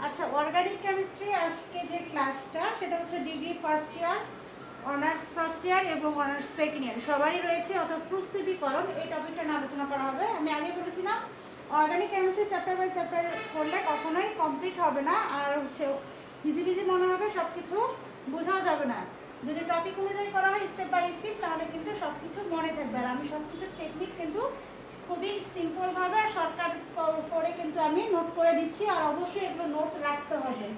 আচ্ছা, organic chemistry আজকে যে ক্লাসটা সেটা হচ্ছে degree first year, honours first ইয়ার এবং অনার্স সেকেন্ড ইয়ার সবারই রয়েছে, অর্থাৎ প্রস্তুতিকরণ এই টপিকটা নিয়ে আলোচনা করা হবে। আমি আগে বলেছিলাম organic chemistry chapter by chapter করলে কখনোই কমপ্লিট হবে না, আর হচ্ছে ইজি বিজি মনে হবে, সব কিছু বোঝাও যাবে না। যদি টপিক অনুযায়ী করা হয় স্টেপ বাই স্টেপ তাহলে কিন্তু সব কিছু মনে থাকবে। আর আমি সব কিছু টেকনিক কিন্তু খুবই সিম্পলভাবে শর্টকাট করে কিন্তু আমি নোট করে দিচ্ছি, আর অবশ্যই এগুলো নোট রাখতে হবে।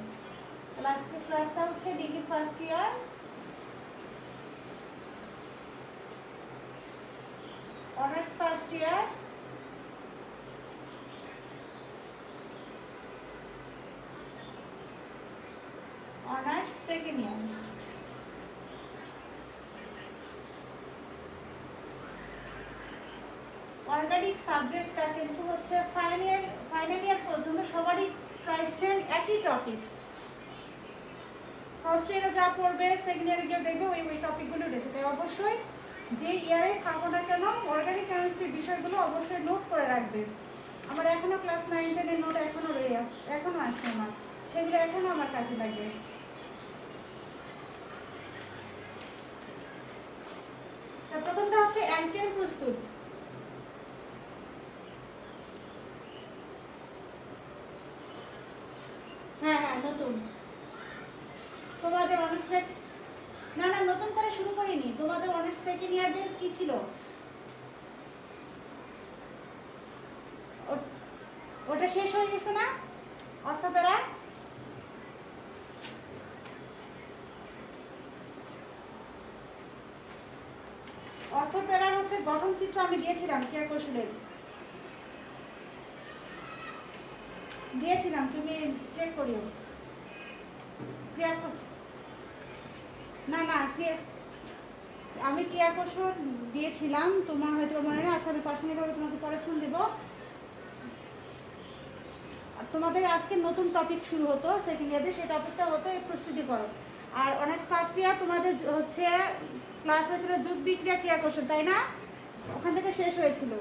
ক্লাসটা হচ্ছে degree first year, honours first year, honours second ইয়ার। অর্গানিক সাবজেক্টটা কিন্তু হচ্ছে ফাইনাল ইয়ার পর্যন্ত সবারই প্রায় সেম একই টপিক। ফার্স্ট ইয়ারে যা পড়বে সেকেন্ড ইয়ারে গিয়ে দেখবে ওই টপিকগুলো রয়েছে। তাই অবশ্যই যে ইয়ারে থাকো না কেন অর্গানিক কেমিস্ট্রির বিষয়গুলো অবশ্যই নোট করে রাখবে। আমার এখনও ক্লাস 9-10-এর নোট এখনও এখনও আসছে আমার, সেগুলো এখনও আমার কাছে লাগবে। প্রথমটা হচ্ছে অ্যালকেন প্রস্তুত। হ্যাঁ হ্যাঁ, নতুন। তোমাদের অনার্স না না, নতুন করে শুরু করিনি। তোমাদের অনার্স সেকেন্ড ইয়ারদের কি ছিল? ওটা শেষ হয়ে গেছে না? অর্থপ্যারা অর্থপ্যারার হচ্ছে গঠন চিত্র আমি দিয়েছিলাম, ক্রিয়া কৌশলের দিয়েছিলাম, তুমি চেক করিও। ক্রিয়া না না, আমি ক্রিয়া কৌশল দিয়েছিলাম, তোমার হয়তো মনে নেই। আচ্ছা, আমি পার্সোনালিভাবে তোমাকে পরে ফোন দেবো। তোমাদের আজকে নতুন টপিক শুরু হতো সেকেন্ড ইয়ারে, সেই টপিকটা হতো এই প্রস্তুতিকরণ। আর অনার্স ফার্স্ট ইয়ার তোমাদের হচ্ছে ক্লাস হয়েছিল যুগ বিক্রিয়া ক্রিয়া কৌশল, তাই না? ওখান থেকে শেষ হয়েছিল।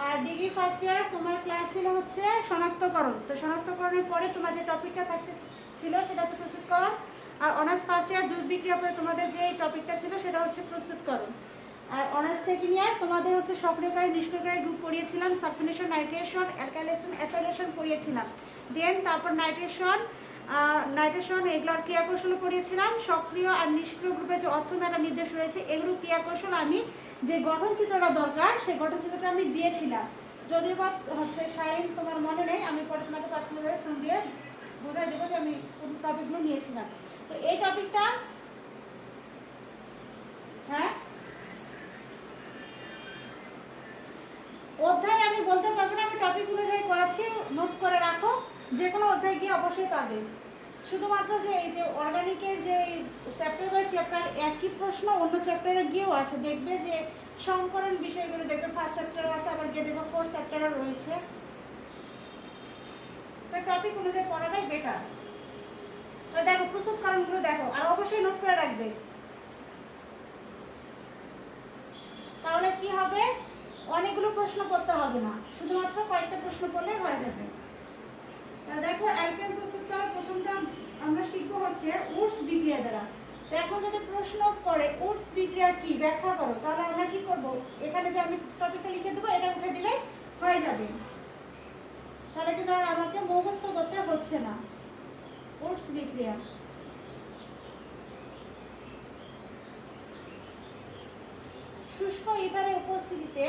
আর ডিগ্রি ফার্স্ট ইয়ার তোমার ক্লাস ছিল হচ্ছে শনাক্তকরণ। তো শনাক্তকরণের পরে তোমার যে টপিকটা থাকতে ছিল সেটা হচ্ছে প্রস্তুতকরণ। আর অনার্স ফার্স্ট ইয়ার যুগ বিক্রিয়া পরে তোমাদের যে টপিকটা ছিল সেটা হচ্ছে প্রস্তুতকরণ। আর অনার্স সেকেন্ড ইয়ার তোমাদের হচ্ছে সক্রিয়কারী নিষ্ক্রিয়কারী গ্রুপ পড়িয়েছিলাম, সাবস্টিটিউশন, নাইট্রেশন, অ্যালকাইলেশন, অ্যাসাইলেশন পড়িয়েছিলাম। দেন তারপর নাইট্রেশন এগুলোর ক্রিয়াকৌশল পড়িয়েছিলাম। সক্রিয় আর নিষ্ক্রিয় গ্রুপে যে অর্থমেলা নির্দেশ রয়েছে এগুলো ক্রিয়াকৌশল আমি যে গঠন চিত্রটা দরকার সেই গঠন চিত্রটা আমি দিয়েছিলাম। যদিও বা হচ্ছে সাইন তোমার মনে নেই, আমি পরে তোমাকে পার্সোনালি ফোন দিয়ে বোঝাই দেবো যে আমি কোন টপিকগুলো নিয়েছিলাম। তো এই টপিকটা, হ্যাঁ অধ্যায় আমি বলতে পারবো না, আমি টপিক অনুযায়ী করাচ্ছি, নোট করে রাখো। যে কোনো অধ্যায় গিয়ে অবশ্যই পাবে। শুধুমাত্র যে এই যে অর্গানিকের যে চ্যাপ্টার বাই চ্যাপ্টার একই প্রশ্ন অন্য চ্যাপ্টারে গিয়েও আছে, দেখবে যে সংকরণ বিষয়গুলো দেখবে ফার্স্ট চ্যাপ্টারও আছে, আবার গিয়ে দেখবে ফোর্থ চ্যাপ্টারও রয়েছে। তো টপিক অনুযায়ী পড়াটাই বেটার। তো দেখো প্রস্তুতকরণগুলো দেখো, আর অবশ্যই নোট করে রাখবে। তাহলে কি হবে, অনেকগুলো প্রশ্ন করতে হবে না, শুধুমাত্র কয়েকটা প্রশ্ন করলেই হয়ে যাবে। দেখো অ্যালকেন প্রস্তুত করার প্রথমটা আমরা শিখবো হচ্ছে উডস বিক্রিয়া দ্বারা। তো এখন যদি প্রশ্ন পড়ে উডস বিক্রিয়া কি ব্যাখ্যা করো, তাহলে আমরা কি করব, এখানে যে আমি টপিকটা লিখে দেবো এটা উঠে দিলে হয়ে যাবে। তাহলে কিন্তু আর আমাকে মুখস্থ করতে হচ্ছে না। উডস বিক্রিয়া, শুষ্ক ইথারের উপস্থিতিতে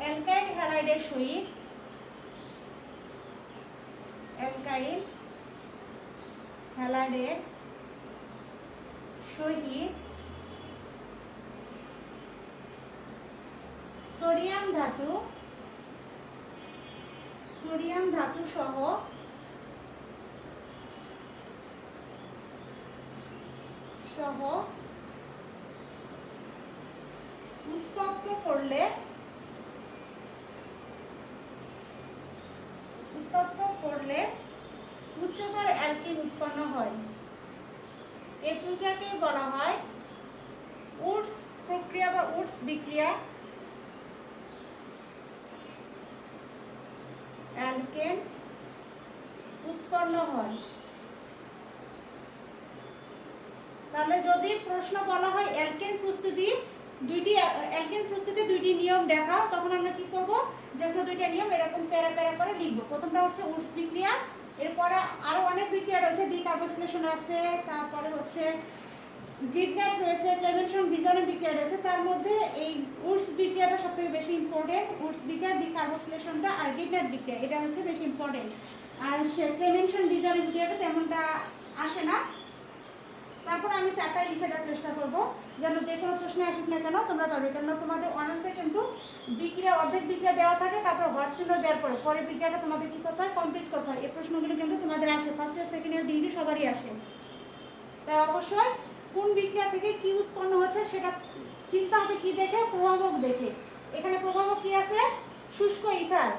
অ্যালকাইল হ্যালাইডের সহিত সোডিয়াম ধাতু সহ উত্তপ্ত করলে উত্তপ্ত করলে উচ্চতর অ্যালকিন উৎপন্ন হয়। এই প্রক্রিয়াকে বলা হয় উডস প্রক্রিয়া বা উডস বিক্রিয়া। অ্যালকেন উৎপন্ন হয়। তাহলে যদি প্রশ্ন বলা হয় অ্যালকেন প্রস্তুতি দুইটি নিয়ম দেখাও, তখন আমরা কি করব, যেগুলো দুইটা নিয়ম এরকম প্যারা প্যারা করে লিখবো। প্রথমটা হচ্ছে উডস বিক্রিয়া, এরপরে আরো অনেক বিক্রিয়া রয়েছে, ডিকার্বক্সিলেশন আছে, তারপরে হচ্ছে গ্রিডনাট রয়েছে, ক্লেমেনশন বিজারণ বিক্রিয়া রয়েছে। তার মধ্যে এই উডস বিক্রিয়াটা সবথেকে বেশি ইম্পর্টেন্ট। উডস বিক্রিয়া, ডিকার্বক্সিলেশনটা আর গ্রিডনাট বিক্রিয়া এটা হচ্ছে বেশি ইম্পর্টেন্ট। আর হচ্ছে ক্লেমেনশন বিজারণ বিক্রিয়াটা তেমনটা আসে না। তারপর আমি চারটায় লিখে দেওয়ার চেষ্টা করব, যেন যে কোনো প্রশ্নে আসুক না কেন তোমরা পারবে। কেননা তোমাদের অনার্সে কিন্তু বিক্রিয়া অর্ধেক বিক্রিয়া দেওয়া থাকে, তারপর হট চিহ্ন দেওয়ার পরে বিক্রিয়াটা তোমাদের কী করতে হয়, কমপ্লিট করতে হয়। এই প্রশ্নগুলো কিন্তু তোমাদের আসে, first year second year degree সবারই আসে। তাই অবশ্যই কোন বিক্রিয়া থেকে কি উৎপন্ন হচ্ছে সেটা চিন্তা হবে কি দেখে, প্রভাবক দেখে। এখানে প্রভাবক কি আছে, শুষ্ক ইথার।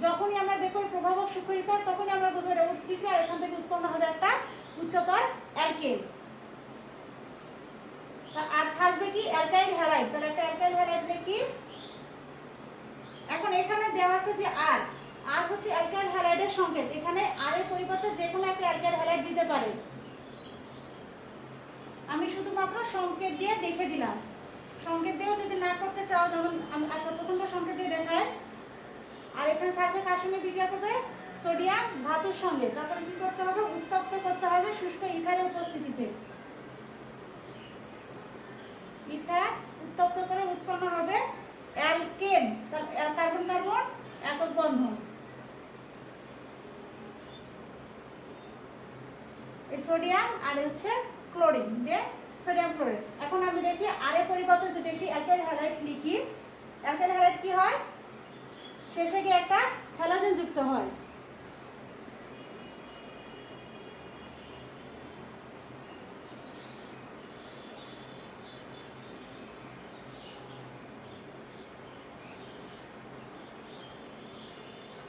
যখনই আমরা দেখব প্রভাবক শুষ্ক ইথার, তখনই আমরা বুঝবো এটা উডস বিক্রিয়া, আর এখান থেকে উৎপন্ন হবে একটা উচ্চতর অ্যালকেন। আর থাকবে কি অ্যালকাইল হ্যালাইড। তাহলে একটা অ্যালকাইল হ্যালাইড কি, এখন এখানে দেওয়া আছে যে আর হচ্ছে অ্যালকাইল হ্যালাইডের সংকেত। এখানে আর এর পরিবর্তে যে কোনো একটা অ্যালকাইল হ্যালাইড দিতে পারে। আমি শুধুমাত্র সংকেত দিয়ে দেখে দিলাম। সংকেত দিয়েও যদি না করতে চাও, যেমন আচ্ছা প্রথমটা সংকেত দিয়ে দেখায়। আর এখানে থাকবে কার সঙ্গে বিক্রিয়া করবে, সোডিয়াম ধাতুর সঙ্গে। তারপরে কি করতে হবে, উত্তপ্ত করতে হবে শুষ্ক ইথারের উপস্থিতিতে। ইথার উত্তপ্ত করে উৎপন্ন হবে অ্যালকেন। কার্বন কার্বন একক বন্ধন, এই সোডিয়াম আর হচ্ছে ক্লোরিন, যে সোডিয়াম ক্লোরিন। এখন আমি দেখি আর এর পরিবর্তে যদি একটি অ্যালকাইল হ্যালাইড লিখি, অ্যালকাইল হ্যালাইড কি হয়, শেষে গিয়ে একটা হ্যালোজেন যুক্ত হয়।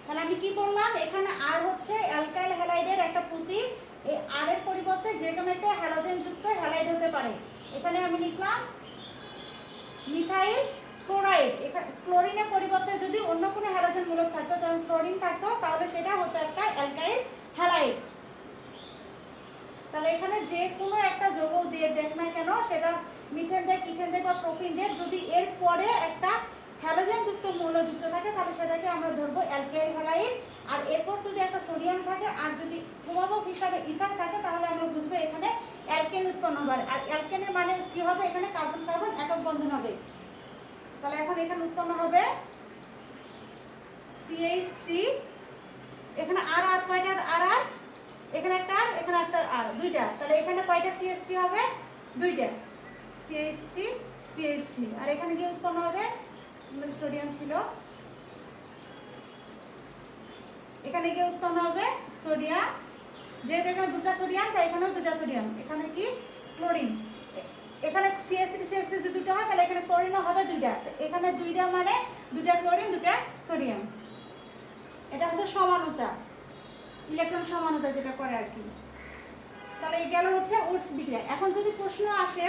তাহলে আমি কি বললাম, এখানে আর হচ্ছে অ্যালকাইল হ্যালাইডের একটা প্রতীক। এই আর এর পরিবর্তে যে কোনো একটা হ্যালোজেন যুক্ত হ্যালাইড হতে পারে। এখানে আমি লিখলাম মিথাইল ক্লোরাইড। এখানে ক্লোরিনের পরিবর্তে যদি অন্য কোনো হ্যালোজেন মূলক থাকতো, যেমন ফ্লোরিন থাকতো, তাহলে সেটা হতো একটা অ্যালকাইল হ্যালাইড। তাহলে এখানে যে কোনো একটা যৌগ দিয়ে দেখ না কেন, সেটা মিথেন দেখ, ইথেন দেখ বা প্রোপিন দেখ, যদি এর পরে একটা হ্যালোজেন যুক্ত মৌল যুক্ত থাকে, তাহলে সেটাকে আমরা ধরবো অ্যালকাইল হ্যালাইড। আর এরপর যদি একটা সোডিয়াম থাকে আর যদি প্রভাবক হিসাবে ইথার থাকে, তাহলে আমরা বুঝবো এখানে অ্যালকেন উৎপন্ন হবে। আর অ্যালকেনের মানে কি হবে, এখানে কার্বন কার্বন একক বন্ধন হবে। তাহলে এখন এখানে উৎপন্ন হবে CH3। এখানে আর কয়টা আর, এখানে একটা আর, এখানে একটা আর, দুইটা। তাহলে এখানে কয়টা CH3 হবে, দুইটা CH3। আর এখানে কি উৎপন্ন হবে, সোডিয়াম ছিল, এখানে কি উৎপন্ন হবে সোডিয়াম। যেহেতু এখানে দুটা সোডিয়াম, তাই এখানেও দুটা সোডিয়াম। এখানে কি ক্লোরিন, এখানে CH3 যদি দুটো হয়, তাহলে এখানে ক্লোরিনও হবে দুইটা। এখানে দুইটা মানে দুটা ক্লোরিন দুটা সোডিয়াম। এটা হচ্ছে সমানতা, ইলেকট্রন সমানতা যেটা করে আর কি। তাহলে এই গেল হচ্ছে উডস বিক্রিয়া। এখন যদি প্রশ্ন আসে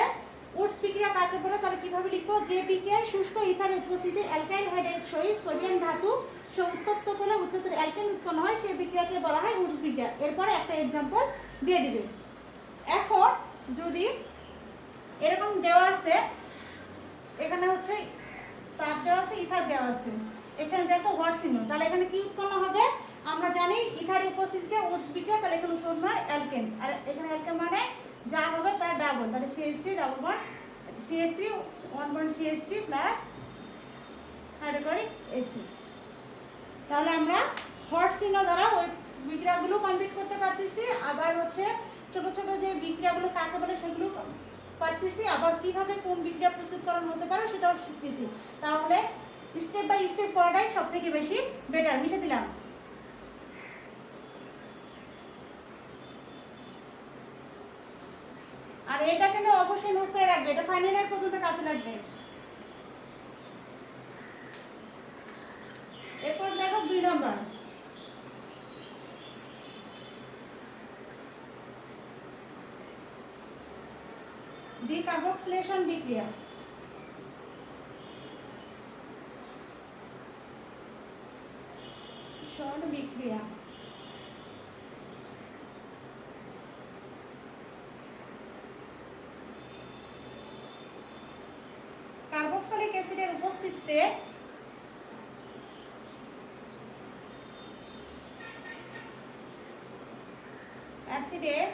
উডস বিক্রিয়া কাকে বলে, তাহলে কিভাবে লিখবো, যে বিক্রিয়ায় শুষ্ক ইথারের উপস্থিতি অ্যালকাইল হাইড্রাইড সহিত সোডিয়াম ধাতু সে উত্তপ্ত করলে উচ্চতর অ্যালকেন উৎপন্ন হয়, সেই বিক্রিয়াকে বলা হয় উডস বিক্রিয়া। এরপরে একটা এক্সাম্পল দিয়ে দিবে। এখন যদি এরকম দেওয়া আছে, এখানে হচ্ছে তাপ দেওয়া আছে, ইথার দেওয়া আছে, এখানে দেওয়া আছে ওয়াট চিহ্ন, তাহলে এখানে কি উৎপন্ন হবে, আমরা জানি ইথারের উপস্থিতিতে উডস বিক্রিয়া, তাহলে এখানে উৎপন্ন হয় অ্যালকেন। আর এখানে অ্যালকেন মানে যা হবে তার ডাবল, তাহলে CH3 double bond CH3 1 bond CH3 plus hydrochloric acid. তাহলে আমরা হট চিহ্ন দ্বারা ওই বিক্রিয়াগুলো কমপ্লিট করতে পারতেছি। আবার হচ্ছে ছোট ছোট যে বিক্রিয়াগুলো কাকে বলে সেগুলো পারতেছি। আবার কিভাবে কোন বিক্রিয়া প্রস্তুতকরণ হতে পারে সেটাও শিখতেছি। তাহলে স্টেপ বাই স্টেপ করাটাই সব থেকে বেশি বেটার। মিশে দিলাম। আর এটা কিন্তু অবশ্যই নোট করে রাখবে, এটা ফাইনাল ইয়ার পর্যন্ত কাজে লাগবে। এরপর দেখো 2 নম্বর, ডিকার্বক্সিলেশন বিক্রিয়া। বিক্রিয়া কার্বক্সিলিক অ্যাসিডের উপস্থিতিতে অ্যাসিডের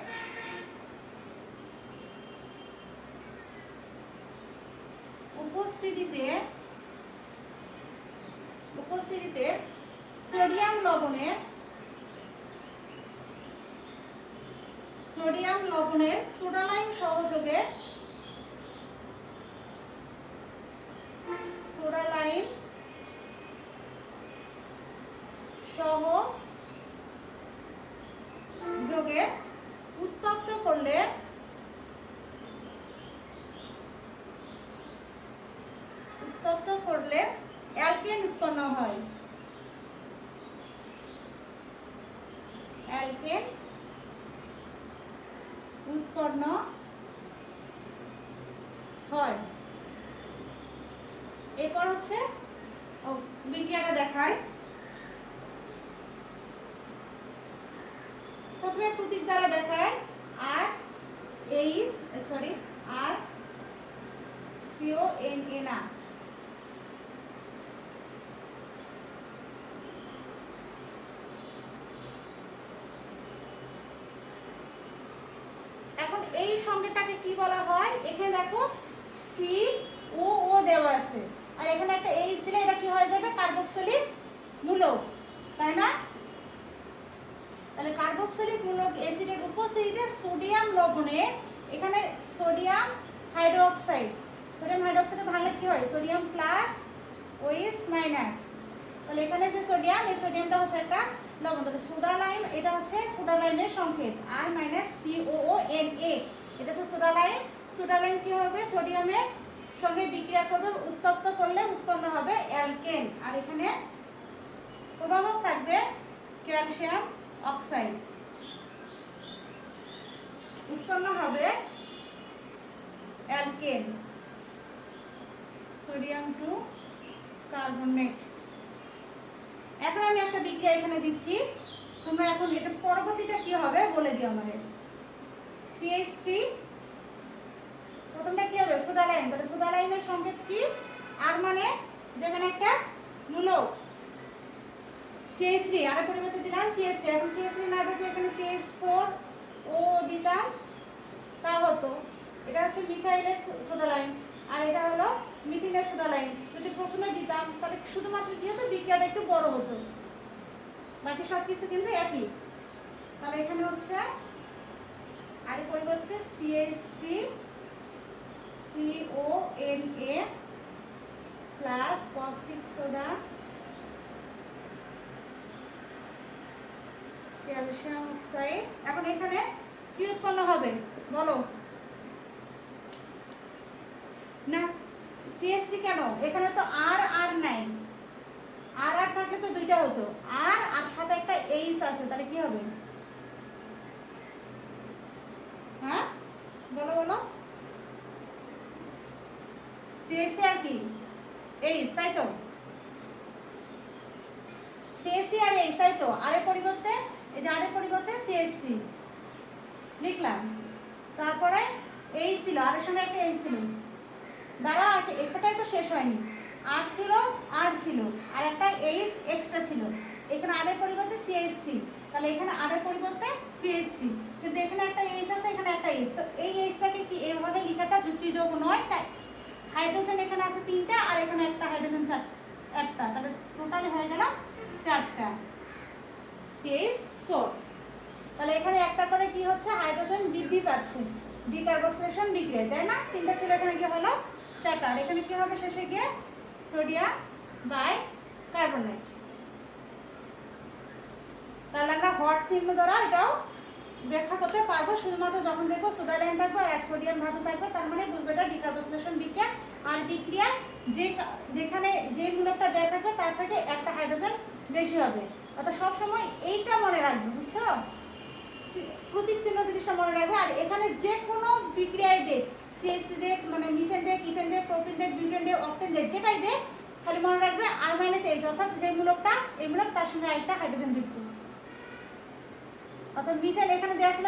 উপস্থিতিতে সোডিয়াম লবণের সোডালাইম সহযোগে উত্তপ্ত করলে অ্যালকেন উৎপন্ন হয়। এরপর হচ্ছে বিক্রিয়াটা দেখায়। প্রথমে প্রতীক দ্বারা দেখায় আর CONA না। এখন এই সংকেতটাকে কি বলা হয়? এখানে দেখো COO দেওয়া আছে, আর এখানে একটা H দিলে এটা কি হয়ে যাবে? কার্বক্সিলিক মূলক, তাই না? তাহলে কার্বক্সিলিক মূলক অ্যাসিডের উপস্থিতিতে সোডিয়াম লবণে, এখানে সোডিয়াম হাইড্রোক্সাইড ভাঙলে কি হয়? Sodium plus OH minus. তাহলে এখানে যে সোডিয়াম, এই সোডিয়ামটা হচ্ছে একটা লবণ। তাহলে সোডালাইম, এটা হচ্ছে সোডালাইমের সংকেত R COONA, এটা হচ্ছে সোডালাইম। সোডালাইম কি হবে? সোডিয়ামের সঙ্গে বিক্রিয়া করবে, উত্তপ্ত করলে উৎপন্ন হবে অ্যালকেন। আর এখানে প্রভাবক থাকবে ক্যালসিয়াম অক্সাইড, উৎপন্ন হবে অ্যালকেন, সোডিয়াম টু কার্বনেট। এখন আমি একটা বিক্রিয়া এখানে দিচ্ছি, তোমরা এখন এটা পরবর্তীটা কি হবে বলে দিও আমাদের। CH3, প্রথমটা কি হবে? সোডালাইম। তাহলে সোডালাইমের সংকেত কি? আর মানে যেখানে একটা মূলক CH3, আর পরিবর্তে দিলাম CH3। এখন CH3 না দিলে এখানে CH4O দিতাম, তা হতো। এটা হচ্ছে মিথাইলের সোডালাইম, আর এটা হলো মিথিনের সোডালাইম। যদি প্রথমে দিতাম তাহলে শুধুমাত্র কি হতো? বিক্রিয়াটা একটু বড় হতো, বাকি সব কিছু কিন্তু একই। তাহলে এখানে হচ্ছে আর পরিবর্তে CH3 CONA plus caustic soda calcium oxide. এখন এখানে কি উৎপন্ন হবে বলো? না CH3 কেন? এখানে তো আর নাই, আর থাকলে তো দুইটা হতো, আর সাথে একটা H আছে, তাহলে কি হবে? হ্যাঁ বলো CH3 আর কি H, তাই তো? CH3 আর H, তাই তো? আরের পরিবর্তে, এই যে আরের পরিবর্তে CH3 লিখলাম, তারপরে H ছিল, আরের সঙ্গে একটা H ছিল, দ্বারা একটাই তো শেষ হয়নি, আর ছিল আর একটা H এক্সট্রা ছিল। এখানে আরের পরিবর্তে CH3, তাহলে এখানে আরের পরিবর্তে CH3, কিন্তু এখানে একটা H আছে, এখানে একটা H। তো এই Hটাকে কি এভাবে লেখাটা যুক্তিযোগ্য নয়, তাই হাইড্রোজেন এখানে আছে 3টা, আর এখানে একটা হাইড্রোজেন একটা, তাহলে টোটালি হয়ে গেল 4টা CH4। তাহলে এখানে একটা করে কি হচ্ছে? হাইড্রোজেন বৃদ্ধি পাচ্ছে ডিকার্বক্সিলেশন বিক্রিয়া, তাই না? 3টা ছিল, এখানে কি হলো 4টা। আর এখানে কি হবে শেষে গিয়ে? Sodium bicarbonate. তাহলে আমরা হট চিহ্ন দ্বারা এটাও ব্যাখ্যা করতে পারবো, শুধুমাত্র যখন দেখবো সোডালাইম থাকবে আর সোডিয়াম ধাতু থাকবে, তার মানে বুঝবে এটা ডিকার্বক্সিলেশন বিক্রিয়া। আর বিক্রিয়ায় যেখানে যে মূলকটা দেয়া থাকবে তার থেকে একটা হাইড্রোজেন বেশি হবে। অর্থাৎ সবসময় এইটা মনে রাখবে, বুঝছো? প্রতীক চিহ্ন জিনিসটা মনে রাখবে। আর এখানে যে কোনো বিক্রিয়ায় দে, সিএসসি দে, মানে মিথেন দে, ইথেন দে, প্রোপিন দে, বিউটেন দে, অক্টেন দে, যেটাই দে খালি মনে রাখবে আর মাইনাস এইচ, অর্থাৎ যে মূলকটা এই মূলক তার সঙ্গে আরেকটা হাইড্রোজেন যুক্ত। অর্থাৎ মিথেন এখানে দেওয়া ছিল,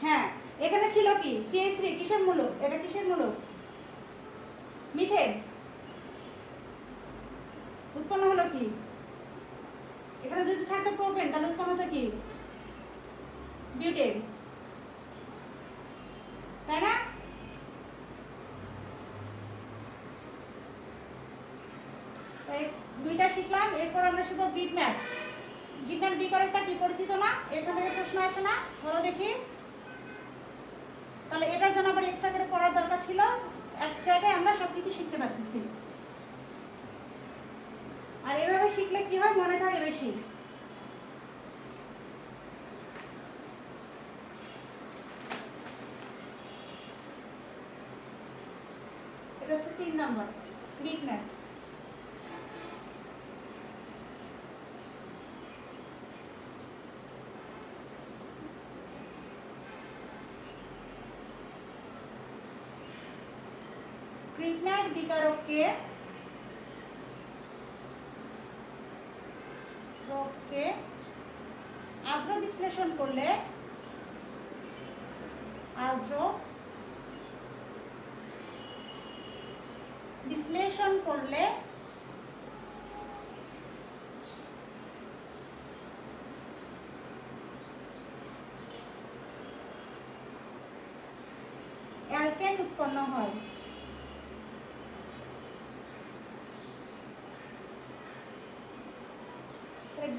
হ্যাঁ এখানে ছিল কি CH3, কিসের মূলক? এটা কিসের মূলক? মিথেন। উৎপন্ন হলো কি? এখানে যদি থাকতো প্রোপেন তাহলে উৎপন্ন হতো কি? বিউটেন, তাই না? দুইটা শিখলাম। এরপর আমরা শিখবো গ্রিগনার। গ্রিগনার বিকারকটা কি পরিচিত না? এখান থেকে প্রশ্ন আসে না? বলো দেখি। তাহলে এটার জন্য আবার এক্সট্রা করে পড়ার দরকার ছিল। এক জায়গায় আমরা সবকিছু শিখতে পারতেছি। আর এভাবে শিখলে কি হয়, মনে থাকে বেশি। এটা হচ্ছে 3 নাম্বার গ্রিগনার। গ্রিগনার বিকারককে আর্দ্র বিশ্লেষণ করলে অ্যালকেন উৎপন্ন হয়।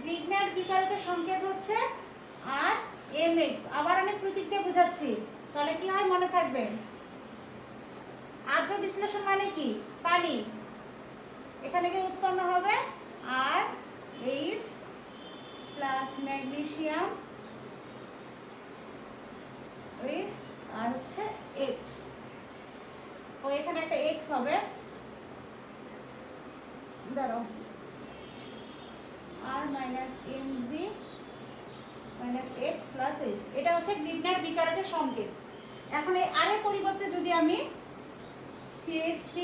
গ্রিগনার বিকারকের সংকেত হচ্ছে আর এমএক্স। আবার আমি প্রতীক দিয়ে বোঝাচ্ছি, তাহলে কি হয় মনে থাকবে। আর্দ্র বিশ্লেষণ মানে কি? পানি। এখানে কি উৎপন্ন হবে? R H plus magnesium H R হচ্ছে এইচ, ও এখানে একটা এক্স হবে, দাঁড়াও, R minus MG minus X plus H. এটা হচ্ছে গ্রিগনার বিকারকের সংকেত। এখন এই আর এর পরিবর্তে যদি আমি CH3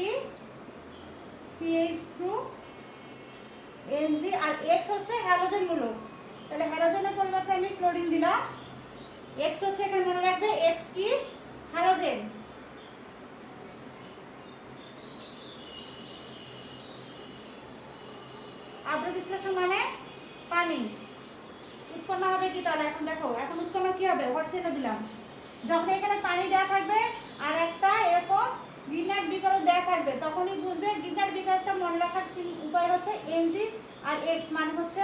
CH2 Mg আর X হচ্ছে হ্যালোজেন মূলক, তাহলে হ্যালোজেনের পরিবর্তে আমি ক্লোরিন দিলাম। X হচ্ছে, এখানে মনে রাখবে X কি? হ্যালোজেন। আর্দ্র বিশ্লেষণ মানে পানি। উৎপন্ন হবে কি? তাহলে এখন দেখো, এখন উৎপন্ন কি হবে? হোয়াট চিহ্ন দিলাম। যখন এখানে পানি দেওয়া থাকবে আর একটা এরকম গ্রিগনার বিকারক দেওয়া থাকবে, তখনই বুঝবে। গ্রিগনার বিকারকটা মনে রাখার উপায় হচ্ছে Mg আর X মানে হচ্ছে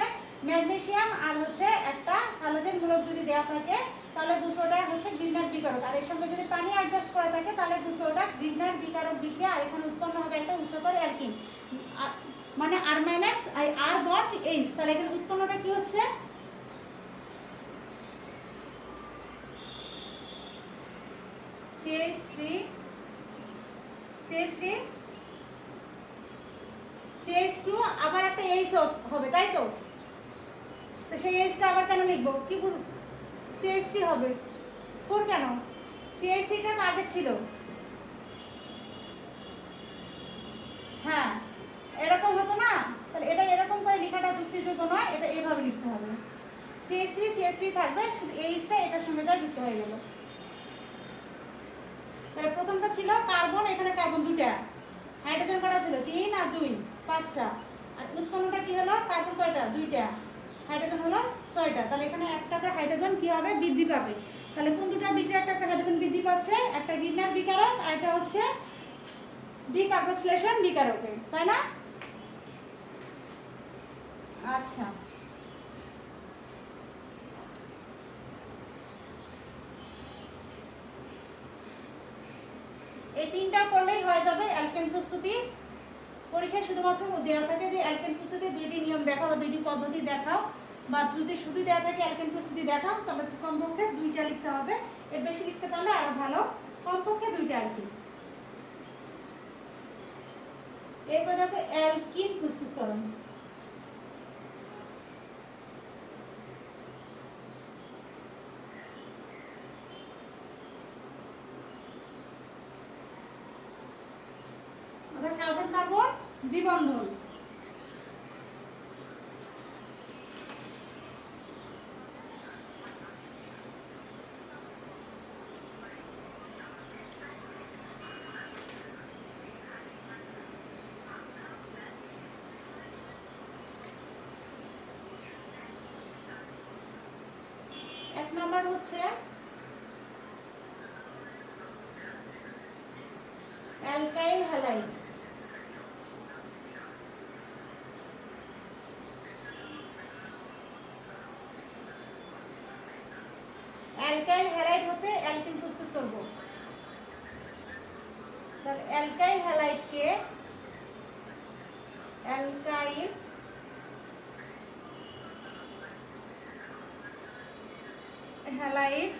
ম্যাগনেসিয়াম আর হচ্ছে একটা হ্যালোজেন মূলক যদি দেওয়া থাকে তাহলে দুটোটা হচ্ছে গ্রিগনার বিকারক। আর এর সঙ্গে যদি পানি অ্যাডজাস্ট করা থাকে তাহলে দুটোটা গ্রিগনার বিকারক বিক্রিয়া। আর এখানে উৎপন্ন হবে একটা উচ্চতর অ্যালকিন, মানে আর মাইনাস আর বন্ড এইচ। তাহলে এখানে উৎপন্নটা কি হচ্ছে? CH3 CH2 আবার একটা এইচ হবে, তাই তো? তো সেই এইচটা আবার কেন লিখবো? কি CH3 হবে 4 কেন? CH3টা তো আগে ছিল। হ্যাঁ এরকম হতো না? তাহলে এটা এরকম করে লেখাটা যুক্তিযোগ্য নয়, এটা এইভাবে লিখতে হবে। CH3 থাকবে, শুধু এইচটা এটার সঙ্গে যা যুক্ত হয়ে গেল। তাহলে প্রথমটা ছিল কার্বন, এখানে কার্বন দুটা, হাইড্রোজেন কটা ছিল? 3 আর 2 5টা। আর উৎপন্নটা কি হলো? কার্বন কয়টা? 2টা, হাইড্রোজেন হলো 6টা। তাহলে এখানে একটা করে হাইড্রোজেন কি হবে? বৃদ্ধি পাবে। তাহলে কোন দুটো বিক্রিয়াতে একটা হাইড্রোজেন বৃদ্ধি পাচ্ছে? একটা গ্রিগনার বিকারক আর একটা হচ্ছে ডিকার্বক্সিলেশন বিকারকে, তাই না? আচ্ছা, এই তিনটা করলেই হয়ে যাবে অ্যালকেন প্রস্তুতি। পরীক্ষায় শুধুমাত্র দেওয়া থাকে যে অ্যালকেন প্রস্তুতি 2টি নিয়ম দেখাও বা 2টি পদ্ধতি দেখাও, বা যদি শুধু দেওয়া থাকে অ্যালকেন প্রস্তুতি দেখাও, তাহলে কমপক্ষে 2টা লিখতে হবে। এর বেশি লিখতে পারলে আরো ভালো, কমপক্ষে 2টা আর কি। এরপর দেখো অ্যালকিন প্রস্তুতকরণ। কার্বন কার্বন দ্বিবন্ধন। এক নম্বর হচ্ছে অ্যালকাইল হ্যালাইড। অ্যালকাইল হ্যালাইড হতে অ্যালকিন প্রস্তুত করব। তাহলে অ্যালকাইল হ্যালাইডকে অ্যালকাইল হ্যালাইড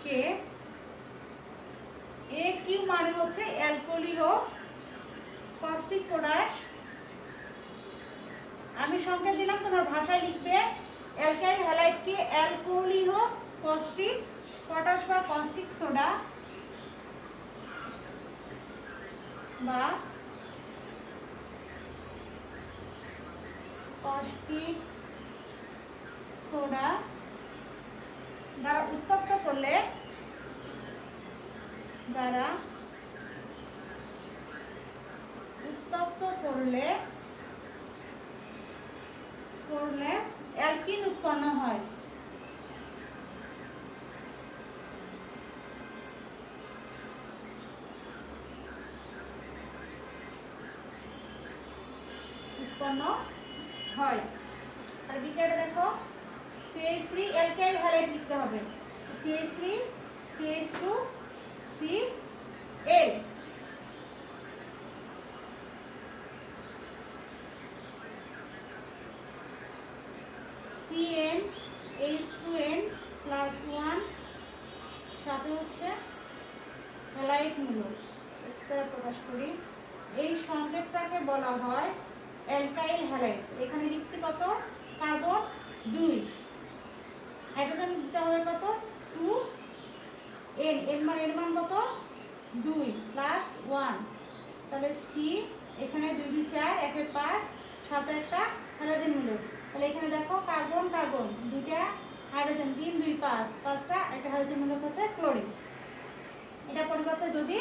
কে AQ মানে হচ্ছে অ্যালকোলিহো কস্টিক পটাশ। আমি সংকেত দিলাম, তোমার ভাষায় লিখবে অ্যালকাইল হ্যালাইড কে অ্যালকোলিহো কস্টিক পটাশ বা কস্টিক সোডা বা কস্টিক সোডা দ্বারা উত্তপ্ত করলে অ্যালকিন উৎপন্ন হয়। আর বিক্রিয়াটা দেখো, CH3 অ্যালকাইল হ্যালাইড লিখতে হবে, CH3 CH2 Cl, CN H2N +1 সাথে হচ্ছে হ্যালাইড মূলক এক্সট্রা প্রকাশ করি। এই সংকেতটাকে বলা হয় অ্যালকাইল হ্যালাইড। এখানে লিখছি কত, কার্বন 2, হাইড্রোজেন দিতে হবে কত 2N, এর মান কত 2 +1, তাহলে C এখানে 2 2 4 1 5 সাথে একটা হ্যালোজেন মূলক। তাহলে এখানে দেখো কার্বন কার্বন দুইটা, হাইড্রোজেন 3 2 5 পাঁচটা, একটা হ্যালোজেন মূলক হচ্ছে ক্লোরিন। এটা পরিবর্তে যদি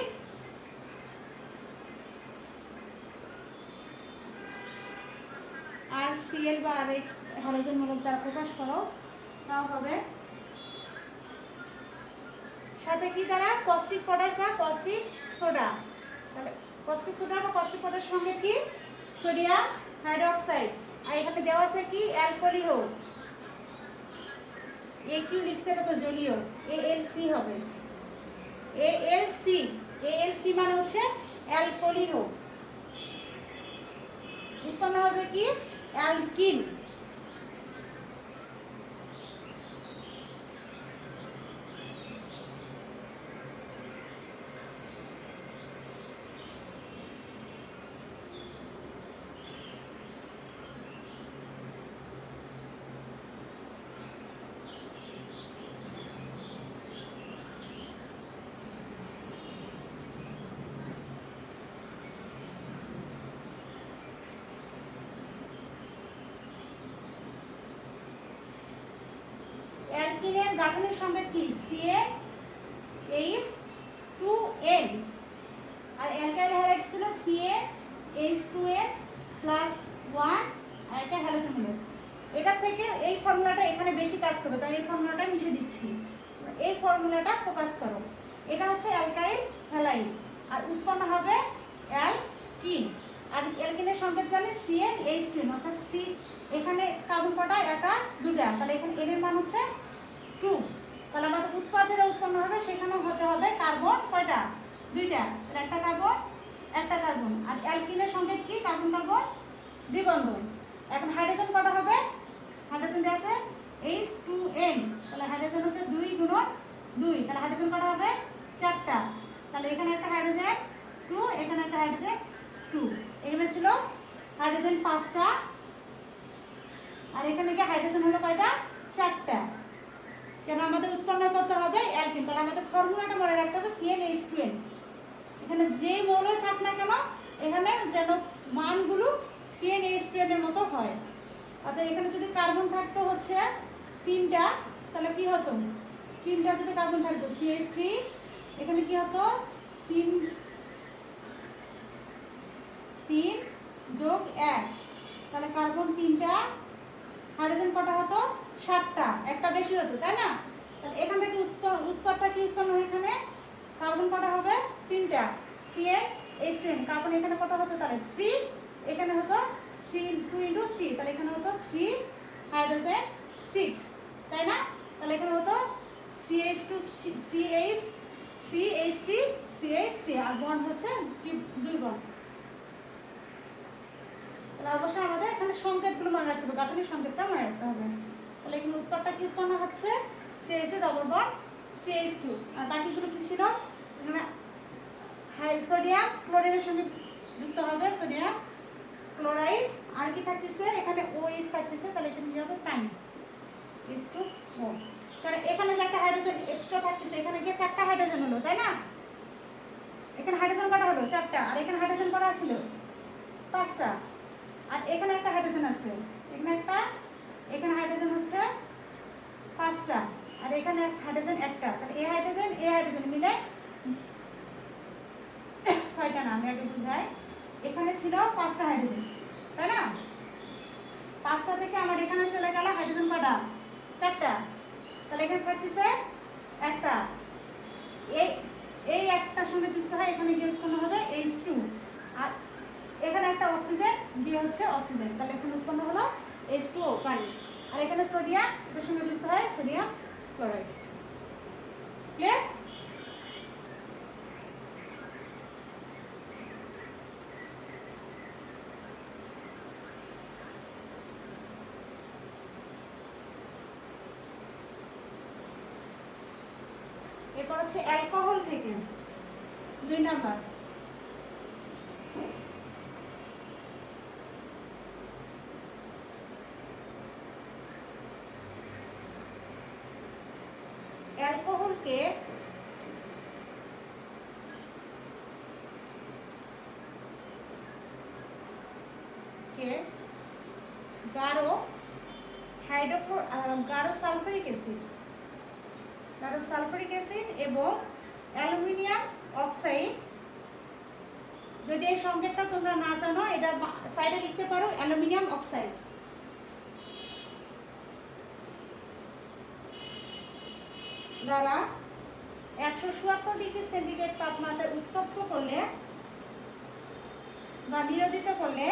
RCl বা RH হ্যালোজেন মূলক দ্বারা প্রকাশ করো, তাও হবে সাথে কি দ্বারা কস্টিক পটাশ বা কস্টিক সোডা। তাহলে কস্টিক সোডা বা কস্টিক পটাশের সঙ্গে কি সোডিয়াম হাইড্রোক্সাইড, আর এখানে দেওয়া আছে কি অ্যালকোলিহো, AQ লিখছে, এটা তো জলীয়, ALC হবে, ALC মানে হচ্ছে অ্যালকোলিহো, উৎপন্ন হবে কি অ্যালকিন। অ্যালকিনের গাঠনিক সংকেত কি CnH2n, আর অ্যালকাইল হ্যালাইড ছিল CnH2n +1 আর একটা হ্যালোজেন মূলক। এটা থেকে এই ফর্মুলাটা এখানে বেশি কাজ করবে, তাই এই ফর্মুলাটা মিশে দিচ্ছি, এই ফর্মুলাটা ফোকাস করো। এটা হচ্ছে অ্যালকাইল হ্যালাইড আর উৎপন্ন হবে অ্যালকিন। আর অ্যালকিনের সংকেত জানি CnH2n, অর্থাৎ C এখানে কার্বন কটা, একটা দুটা, তাহলে এখানে N এর মান হচ্ছে 2। তাহলে আমাদের উৎপাদ যেটা উৎপন্ন হবে সেখানেও হতে হবে কার্বন কয়টা, দুইটা, তাহলে একটা কার্বন। আর অ্যালকিনের সংকেত কি কার্বন কার্বন দ্বিবন্ধন। এখন হাইড্রোজেন কটা হবে, হাইড্রোজেন দেওয়া আছে H2n, তাহলে হাইড্রোজেন হচ্ছে 2 × 2, তাহলে হাইড্রোজেন কটা হবে 4টা, তাহলে এখানে একটা হাইড্রোজেন 2, এখানে একটা হাইড্রোজেন 2, এখানে ছিল হাইড্রোজেন 5টা আর এখানে কি হাইড্রোজেন হলো কয়টা, 4টা। কেন আমাদের উৎপন্ন করতে হবে অ্যালকিন, তাহলে আমাদের ফর্মুলাটা মনে রাখতে হবে CnH2n। এখানে যেই মৌলই থাক না কেন এখানে যেন মানগুলো CnH2n এর মতো হয়। অর্থাৎ এখানে যদি কার্বন থাকতো হচ্ছে 3টা, তাহলে কি হতো, 3টা যদি কার্বন থাকতো CH3, এখানে কি হতো 3 যোগ 1, তাহলে কার্বন 3টা, হাইড্রোজেন কটা হতো 7টা, একটা বেশি হতো, তাই না? তাহলে এখান থেকে উৎপাদটা কি উৎপন্ন হয়, এখানে কার্বন কটা হবে 3টা, CnH2n, কার্বন এখানে কটা হতো তাহলে 3, এখানে হতো 3 2 × 3, তাহলে এখানে হতো 3 হাইড্রোজেন 6, তাই না? তাহলে এখানে হতো CH2 CH3 CH3, আর বন্ড হচ্ছে 2 বন্ড। তাহলে অবশ্যই আমাদের এখানে সংকেতগুলো মনে রাখতে হবে, গাঠনিক সংকেতটা মনে রাখতে হবে। তাহলে এখানে উৎপাদটা কি উৎপন্ন হচ্ছে CH2 ডবল বন্ড CH2, আর বাকিগুলো কি ছিল, এখানে সোডিয়াম ক্লোরাইডের সঙ্গে যুক্ত হবে, সোডিয়াম ক্লোরাইড, আর কি থাকতেছে এখানে OH থাকতেছে, তাহলে এখানে কি হবে পানি H2O। কারণ এখানে যে একটা হাইড্রোজেন এক্সট্রা থাকতেছে, এখানে গিয়ে 4টা হাইড্রোজেন হলো, তাই না? এখানে হাইড্রোজেন কটা হলো 4টা, আর এখানে হাইড্রোজেন কটা ছিল 5টা, আর এখানে একটা হাইড্রোজেন আছে, এখানে একটা, এখানে হাইড্রোজেন হচ্ছে 5টা, আর এখানে হাইড্রোজেন একটা, তাহলে এই হাইড্রোজেন মিলে 6টা না, আমি আগে বুঝাই। এখানে ছিল 5টা হাইড্রোজেন, তাই না? 5টা থেকে আমার এখানে চলে গেল হাইড্রোজেন কটা 4টা, তাহলে এখানে থাকতেছে একটা, এই একটার সঙ্গে যুক্ত হয়, এখানে গিয়ে উৎপন্ন হবে H2, আর এখানে একটা অক্সিজেন গিয়ে হচ্ছে অক্সিজেন, তাহলে এখানে উৎপন্ন হলো H2O পানি, আর এখানে সোডিয়াম এর সঙ্গে যুক্ত হয় সোডিয়াম ক্লোরাইড। ক্লিয়ার? এরপর হচ্ছে অ্যালকোহল থেকে 2 নাম্বার, অ্যালকোহলকে গাঢ় সালফারিক অ্যাসিড এবং অ্যালুমিনিয়াম অক্সাইড, যদি এই সংকেতটা তোমরা না জানো এটা সাইডে লিখতে পারো, অ্যালুমিনিয়াম অক্সাইড দ্বারা 177 ডিগ্রি সেন্টিগ্রেড তাপমাত্রায় উত্তপ্ত করলে বা নিরোধিত করলে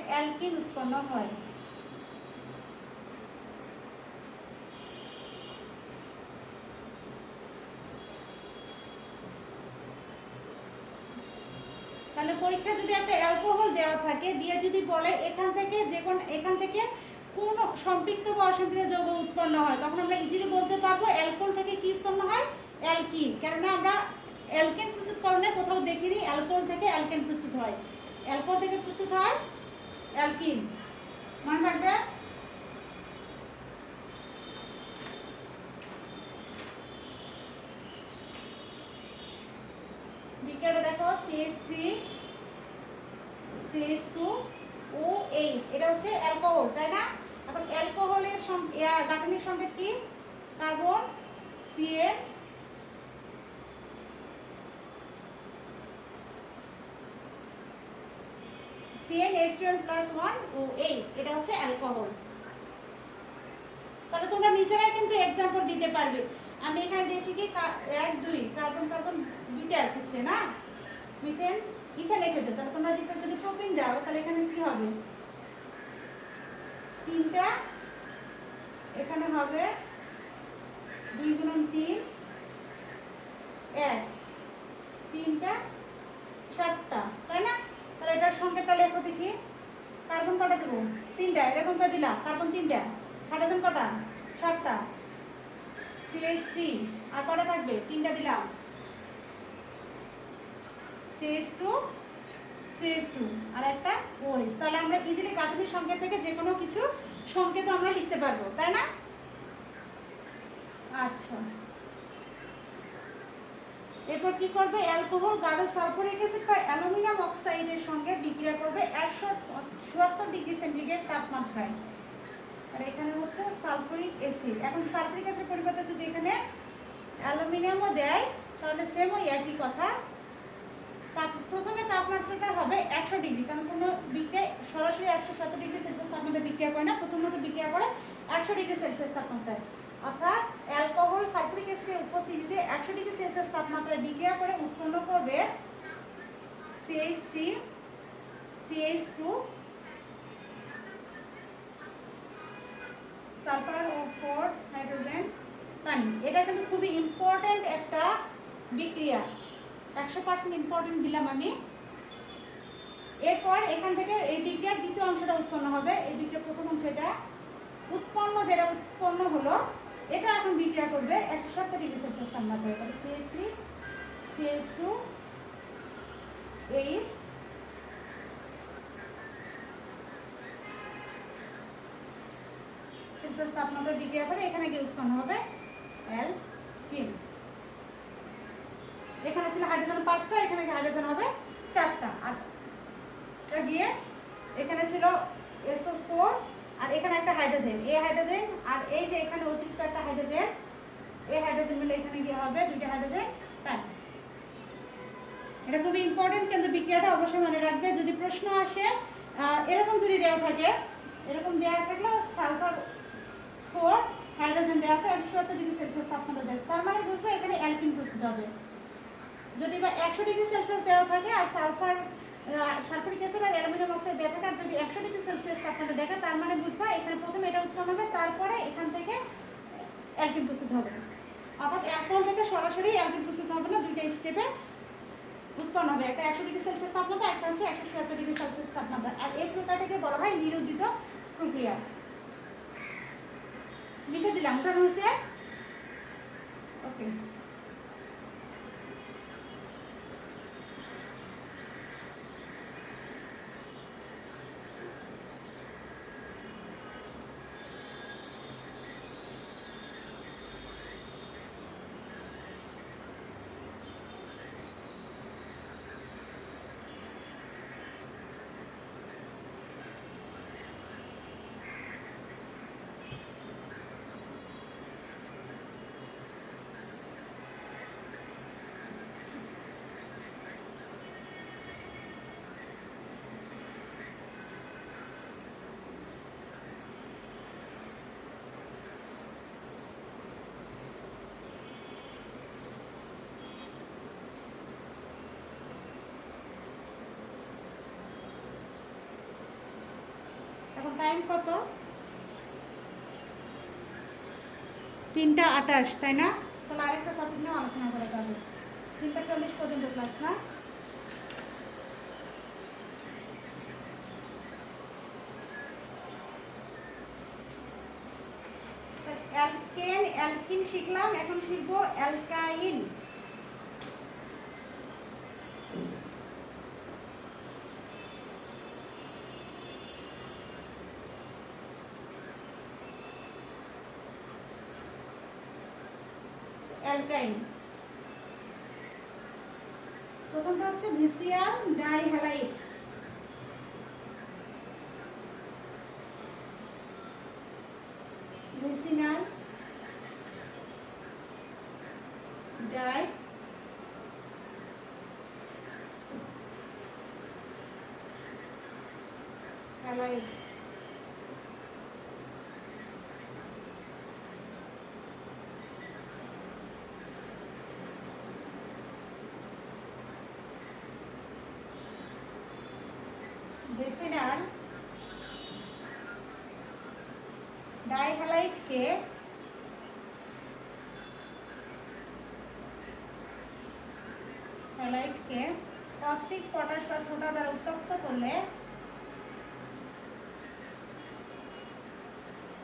অ্যালকিন উৎপন্ন হয়। তাহলে পরীক্ষায় যদি একটা অ্যালকোহল দেওয়া থাকে, দিয়ে যদি বলে এখান থেকে কোন সম্পৃক্ত বা অসম্পৃক্ত যৌগ উৎপন্ন হয়, তখন আমরা ইজিলি বলতে পারবো অ্যালকোহল থেকে কি উৎপন্ন হয়, অ্যালকিন। কেননা আমরা অ্যালকেন প্রস্তুতকরণে কোথাও দেখিনি অ্যালকোহল থেকে অ্যালকেন প্রস্তুত হয়, অ্যালকোহল থেকে প্রস্তুত হয় অ্যালকিন, মনে রাখবে। দ্বিতীয়টা দেখো CH3 CH2OH, এটা হচ্ছে অ্যালকোহল, তাই না? এখন অ্যালকোহলের গাঠনিক সংকেত কি, কার্বন Cn CnH2n+1 OH, এটা হচ্ছে অ্যালকোহল। তাহলে তোমরা নিজেরাই কিন্তু एग्जांपल দিতে পারবে। আমি এখানে দিয়েছি কি 1 2 কার্বন কার্বন দুইটার ক্ষেত্রে না, মিথেন ইথেনের ক্ষেত্রে। তাহলে তোমরা যদি প্রোপিন দাও তাহলে এখানে কি হবে, 3টা, এখানে হবে 2 × 3 1, 3 তিনটা 7টা, তাই না? তাহলে এটার সংকেতটা লেখো দেখি। কার্বন কটা দেবো? 3টা। এরকম করে দিলাম, কার্বন 3টা, হাইড্রোজেন কটা? 7টা, CH3 আর কটা থাকবে? 3টা দিলাম, CH2 CH2 আর একটা OH। তাহলে আমরা ইজিলি গাঠনিক সংকেত থেকে যে কোনো কিছু সংকেত আমরা লিখতে পারবো, তাই না? আচ্ছা, এরপর কি করবে? অ্যালকোহল গাঢ় সালফারিক অ্যাসিড বা অ্যালুমিনিয়াম অক্সাইডের সঙ্গে বিক্রিয়া করবে 177 ডিগ্রি সেন্টিগ্রেড তাপমাত্রায়। আর এখানে হচ্ছে সালফারিক অ্যাসিড। এখন সালফারিক অ্যাসিড পরিবর্তে যদি এখানে অ্যালুমিনিয়ামও দেয় তাহলে সেম ওই একই কথা। প্রথমে তাপমাত্রাটা হবে 100 ডিগ্রি, কারণ কোনো বিক্রিয়া সরাসরি 170 ডিগ্রি সেলসিয়াস তাপমাত্রায় বিক্রিয়া করে না, প্রথমত বিক্রিয়া করে 100 ডিগ্রি সেলসিয়াস তাপমাত্রায়। অর্থাৎ অ্যালকোহল সালফারিক অ্যাসিডের উপস্থিতিতে 100 ডিগ্রি সেলসিয়াস তাপমাত্রায় বিক্রিয়া করে উৎপন্ন করবে CH3 CH2 সালফার ও 4 হাইড্রোজেন পানি। এটা কিন্তু খুবই ইম্পর্টেন্ট একটা বিক্রিয়া, 100% ইম্পর্টেন্ট দিলাম আমি। এরপর এখান থেকে এই বিক্রিয়ার দ্বিতীয় অংশটা উৎপন্ন হবে। এই বিক্রিয়ার প্রথম অংশ এটা যেটা উৎপন্ন হলো এটা এখন বিক্রিয়া করবে 170 ডিগ্রি সেলসিয়াস তাপমাত্রায়। তাহলে CH3 CH2 H সেলসিয়াস তাপমাত্রায় বিক্রিয়া করে এখানে গিয়ে উৎপন্ন হবে অ্যালকিন। এখানে ছিল হাইড্রোজেন 5টা, এখানে হাইড্রোজেন হবে 4টা। আর গিয়ে এখানে ছিল SO4 আর এখানে একটা হাইড্রোজেন, এই হাইড্রোজেন আর এই যে এখানে অতিরিক্ত একটা হাইড্রোজেন, এই হাইড্রোজেন মিলে এখানে গিয়ে হবে 2টা হাইড্রোজেন পাই। এটা খুবই ইম্পর্টেন্ট, কিন্তু বিক্রিয়াটা অবশ্যই মনে রাখবে। যদি প্রশ্ন আসে এরকম যদি দেওয়া থাকে, এরকম দেওয়া থাকলে সালফার 4 হাইড্রোজেন দেওয়া আছে 170 ডিগ্রি সেলসিয়াস তাপমাত্রা দেওয়া আছে, তার মানে বুঝবে এখানে অ্যালকিন প্রস্তুত হবে। যদি বা 100 ডিগ্রি সেলসিয়াস দেওয়া থাকে আর সালফারিক অ্যাসিড আর অ্যালুমিনিয়াম অক্সাইড দেওয়া থাকে, আর যদি 100 ডিগ্রি সেলসিয়াস তাপমাত্রা দেখে তার মানে বুঝবা এখানে প্রথমে এটা উৎপন্ন হবে, তারপরে এখান থেকে অ্যালকিন প্রস্তুত হবে। অর্থাৎ এখন থেকে সরাসরি অ্যালকিন প্রস্তুত হবে না, 2টা স্টেপে উৎপন্ন হবে। একটা 100 ডিগ্রি সেলসিয়াস তাপমাত্রা, একটা হচ্ছে 177 ডিগ্রি সেলসিয়াস তাপমাত্রা। আর এই প্রক্রিয়াটাকে বলা হয় নিরোধিত প্রক্রিয়া। মিশে দিলাম, উঠানো হয়েছে। ওকে, এখন টাইম কত? 3টা 28, তাই না? তাহলে আরেকটা টপিক নিয়ে আলোচনা করা যাবে। 3টা 40 পর্যন্ত ক্লাস না? অ্যালকিন শিখলাম, এখন শিখবো অ্যালকাইন। অ্যালকাইন প্রথমটা হচ্ছে ভিসিয়াম ডাইহ্যালাইড। Vicinal dihalide. ভিসিনাল ডাইহ্যালাইডকে হ্যালাইড হাইড্রোক্সাইডকে কস্টিক পটাশ বা সোডা দ্বারা উত্তপ্ত করলে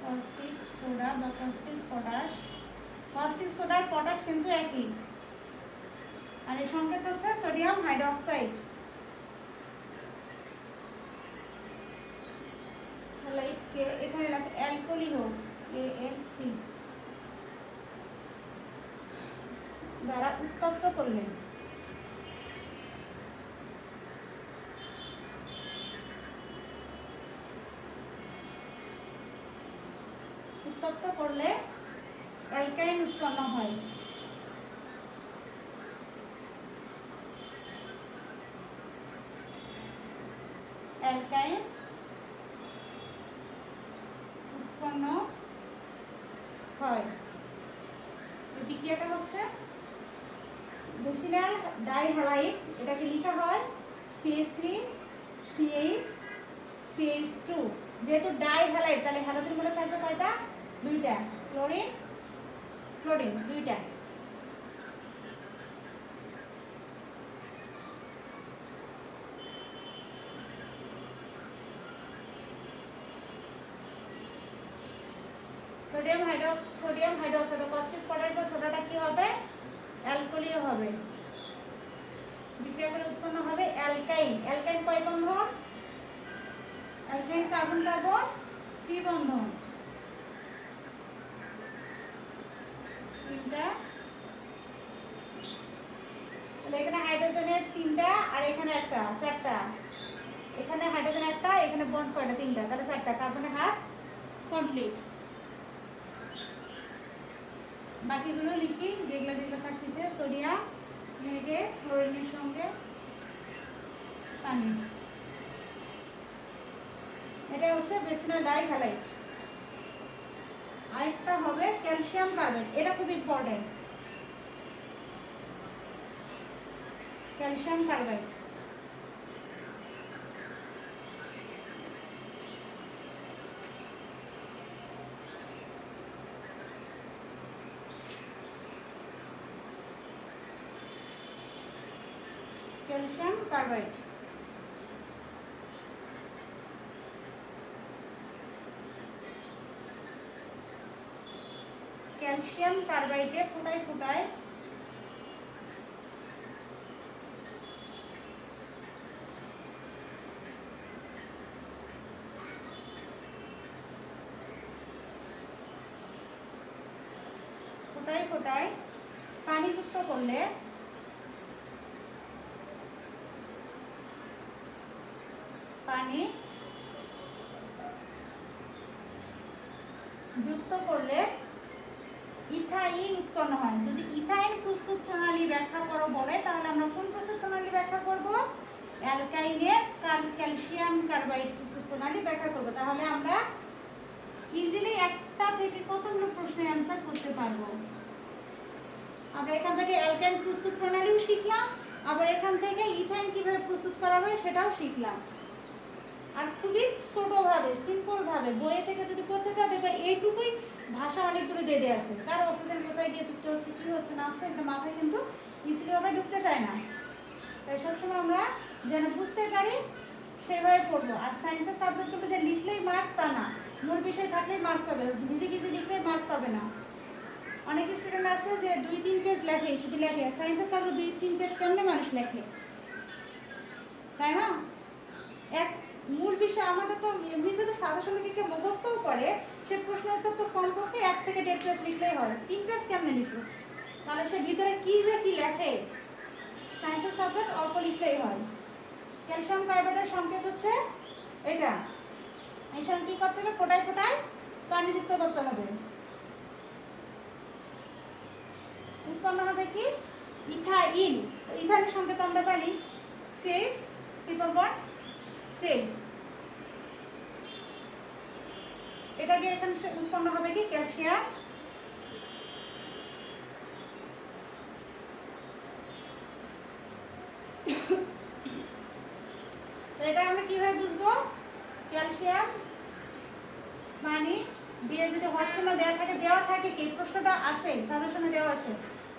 কস্টিক সোডা বা কস্টিক পটাশ, কস্টিক সোডার পটাশ কিন্তু একই, আর এর সংকেত হচ্ছে সোডিয়াম হাইড্রোক্সাইড। লাইটকে এখানে অ্যালকোহল ALC দ্বারা উত্তপ্ত করলে অ্যালকাইন উৎপন্ন হয়। অ্যালকাইন উৎপন্ন হয়। বিক্রিয়াটা হচ্ছে ভিসিনাল ডাইহ্যালাইড, এটাকে লেখা হয় CH3 CH CH2। যেহেতু ডাইহ্যালাইড তাহলে হ্যালোজেন মূলক থাকবে কয়টা? দুইটা, ক্লোরিন ক্লোরিন দুইটা। সোডিয়াম হাইড্রোক্সাইড কস্টিক পটাশ বা সোডাটা কি হবে? অ্যালকোহলীয় হবে। বিক্রিয়া করে উৎপন্ন হবে অ্যালকাইন। অ্যালকাইন কয় বন্ধন? অ্যালকাইন কার্বন কার্বন ত্রিবন্ধন, তিনটা। তাহলে এখানে হাইড্রোজেনের তিনটা আর এখানে একটা, চারটা। এখানে হাইড্রোজেন একটা, এখানে বন্ড কয়টা? তিনটা, তাহলে চারটা। কার্বনের হাত কমপ্লিট। বাকিগুলো লিখি যেগুলো যেগুলো থাকতেছে। সোডিয়াম এখানে ক্লোরিনের সঙ্গে পানি, এটা হচ্ছে ভিসিনাল ডাইহ্যালাইড। আরেকটা হবে ক্যালসিয়াম কার্বনেট, এটা খুব important. Calcium carbide, calcium carbide. Calcium কার্বাইডে ফুটায় ফুটায় ফোটায় পানিযুক্ত করলে পানি যুক্ত করলে ইথাইন উৎপন্ন হয়। যদি ইথাইন প্রস্তুত প্রণালী ব্যাখ্যা করো বলে, তাহলে আমরা কোন প্রস্তুত প্রণালী ব্যাখ্যা করব? অ্যালকাইনের ক্যালসিয়াম কার্বাইড প্রস্তুত প্রণালী ব্যাখ্যা করব। তাহলে আমরা ইজিলি একটা থেকে কতগুলো প্রশ্নের অ্যান্সার করতে পারবো। আমরা এখান থেকে অ্যালকাইন প্রস্তুত প্রণালীও শিখলাম, আবার এখান থেকে ইথাইন কিভাবে প্রস্তুত করা যায় সেটাও শিখলাম। আর খুবই ছোটভাবে সিম্পলভাবে বইয়ে থেকে যদি করতে চাও দেখবে এইটুকুই ভাষা অনেকগুলো দিয়ে দেওয়া আছে। কারো অক্সিজেন কোথায় গিয়ে ঢুকতে হচ্ছে, কী হচ্ছে না হচ্ছে, এটা মাথায় কিন্তু ইজিলিভাবে ঢুকতে চায় না। তাই সবসময় আমরা যেন বুঝতে পারি সেভাবে পড়বো। আর সায়েন্সের সাবজেক্টগুলো যে লিখলেই মার্ক তা না, মূল বিষয় থাকলেই মার্ক পাবে, ভিজে ভিজে লিখলেই মার্ক পাবে না। অনেক স্টুডেন্ট আছে যে 2-3 পেজ লেখে, শুধু লেখে। সায়েন্সের সাবজেক্ট 2-3 পেজ কেমনে মানুষ লেখে, তাই না? এক মূল বিষয় আমাদের তো এমনি যদি সাজেশন লিখে মুখস্থও করে, সে প্রশ্ন উত্তর তো কমপক্ষে 1 থেকে 1.5 পেজ লিখলেই হয়। 3 পেজ কেমনে লিখলো? তাহলে সে ভিতরে কি যে কি লেখে। সায়েন্সের সাবজেক্ট অল্প লিখলেই হয়। ক্যালসিয়াম কার্বাইডের সংকেত হচ্ছে এটা। এই সঙ্গে কি করতে হবে? ফোটায় ফোটায় পানিযুক্ত করতে হবে। উৎপন্ন হবে কি? ইথাইন। ইথাইনের সংকেত আমরা জানি CH ট্রিপল বন্ড CH। এটা দিয়ে এখানে উৎপন্ন হবে কি? ক্যালসিয়াম। এটা আমরা কিভাবে বুঝবো? ক্যালসিয়াম পানি দিয়ে যদি হরমোন দেওয়া থাকে কি প্রশ্নটা আছে সাজেশনে দেওয়া আছে,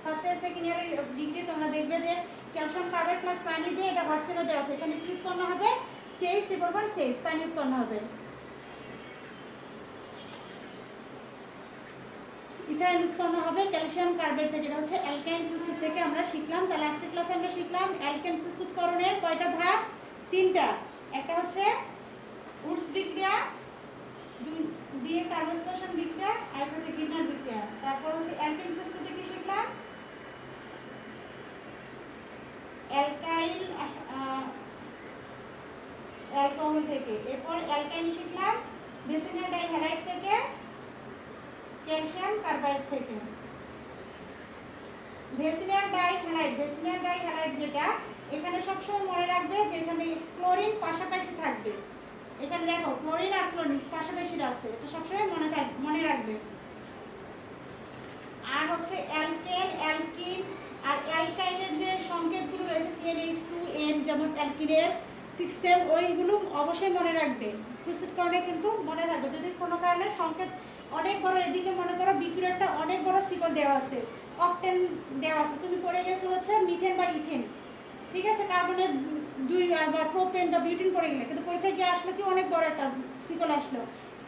ফার্স্ট ইয়ার সেকেন্ড ইয়ারের ডিগ্রি তোমরা দেখবে যে ক্যালসিয়াম কার্বনেট প্লাস পানি দিয়ে এটা ভার্সেলে দেওয়া আছে। এখানে কি উৎপন্ন হবে? CH ট্রিপল CH পানি উৎপন্ন হবে। ইথাইল উৎপন্ন হবে ক্যালসিয়াম কার্বনেট থেকে। এটা হচ্ছে অ্যালকাইন প্রস্তুত থেকে আমরা শিখলাম। তাহলে আজকের ক্লাসে আমরা শিখলাম অ্যালকেন প্রস্তুতকরণের কয়টা ধাপ? 3টা। একটা হচ্ছে উডস বিক্রিয়া দিয়ে কার্বক্সিলেশন বিক্রিয়া, আর হচ্ছে গিবনার বিক্রিয়া। তারপর হচ্ছে অ্যালকেন প্রস্তুতি কি শিখলাম? অ্যালকাইল অ্যালকোহল থেকে। এরপর অ্যালকাইন শিখলাম বেসিনাল ডাইহ্যালাইড থেকে, ক্যালসিয়াম কার্বাইড থেকে। বেসিনাল ডাইহ্যালাইড যেটা, এখানে সবসময় মনে রাখবে যে এখানে ক্লোরিন পাশাপাশি থাকবে। এখানে দেখো ক্লোরিন আর ক্লোরিন পাশাপাশি আছে, এটা সবসময় মনে রাখবে। আর হচ্ছে অ্যালকেন, অ্যালকিন আর অ্যালকাইনের যে সংকেতগুলো রয়েছে CnH2n, যেমন অ্যালকিনের ঠিক সেম ওইগুলো অবশ্যই মনে রাখবে। প্রস্তুতকরণে কিন্তু মনে রাখবে। যদি কোনো কারণে সংকেত অনেক বড়, এদিকে মনে করো বিক্রিয়াটা অনেক বড় শিকল দেওয়া আছে, অক্টেন দেওয়া আছে, তুমি পড়ে গেছো হচ্ছে মিথেন বা ইথেন, ঠিক আছে, কার্বনের 2 বা প্রোপেন বা বিউটিন পড়ে গেলে, কিন্তু পরীক্ষায় গিয়ে আসলো কি অনেক বড় একটা শিকল আসলো,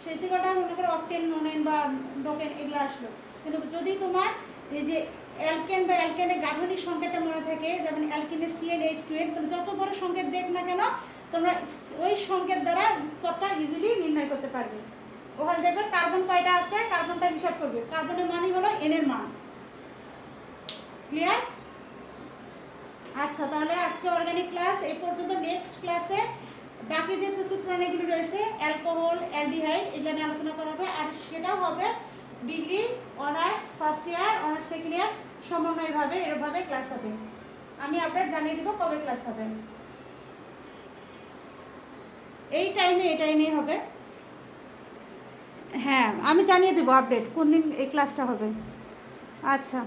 সেই শিকলটা মনে করো অক্টেন, নোনেন বা ডোকেন এগুলো আসলো। কিন্তু যদি তোমার এই যে অ্যালকেন বা অ্যালকেনের গাঠনিক সংকেতটা মনে থাকে, যেমন অ্যালকেনের CnH2n, তুমি যত বড় সংকেত দেখ না কেন তোমরা ওই সংকেত দ্বারা উৎপত্তিটা ইজিলি নির্ণয় করতে পারবে। ওখানে দেখবে কার্বন কয়টা আছে, কার্বনটা হিসাব করবে, কার্বনের মানই হলো n এর মান। ক্লিয়ার? আচ্ছা, তাহলে আজকে অর্গানিক ক্লাস এই পর্যন্ত। নেক্সট ক্লাসে বাকি যে প্রস্তুত প্রণালীগুলো রয়েছে অ্যালকোহল, অ্যালডিহাইড, এগুলো নিয়ে আলোচনা করা হবে। আর সেটাও হবে degree, honours first year, honours second year সমন্বয়ভাবে, এরভাবে ক্লাস হবে। আমি আপডেট জানিয়ে দিব কবে ক্লাস হবে। এই টাইমে হবে। হ্যাঁ, আমি জানিয়ে দেবো আপডেট কোন দিন এই ক্লাসটা হবে। আচ্ছা।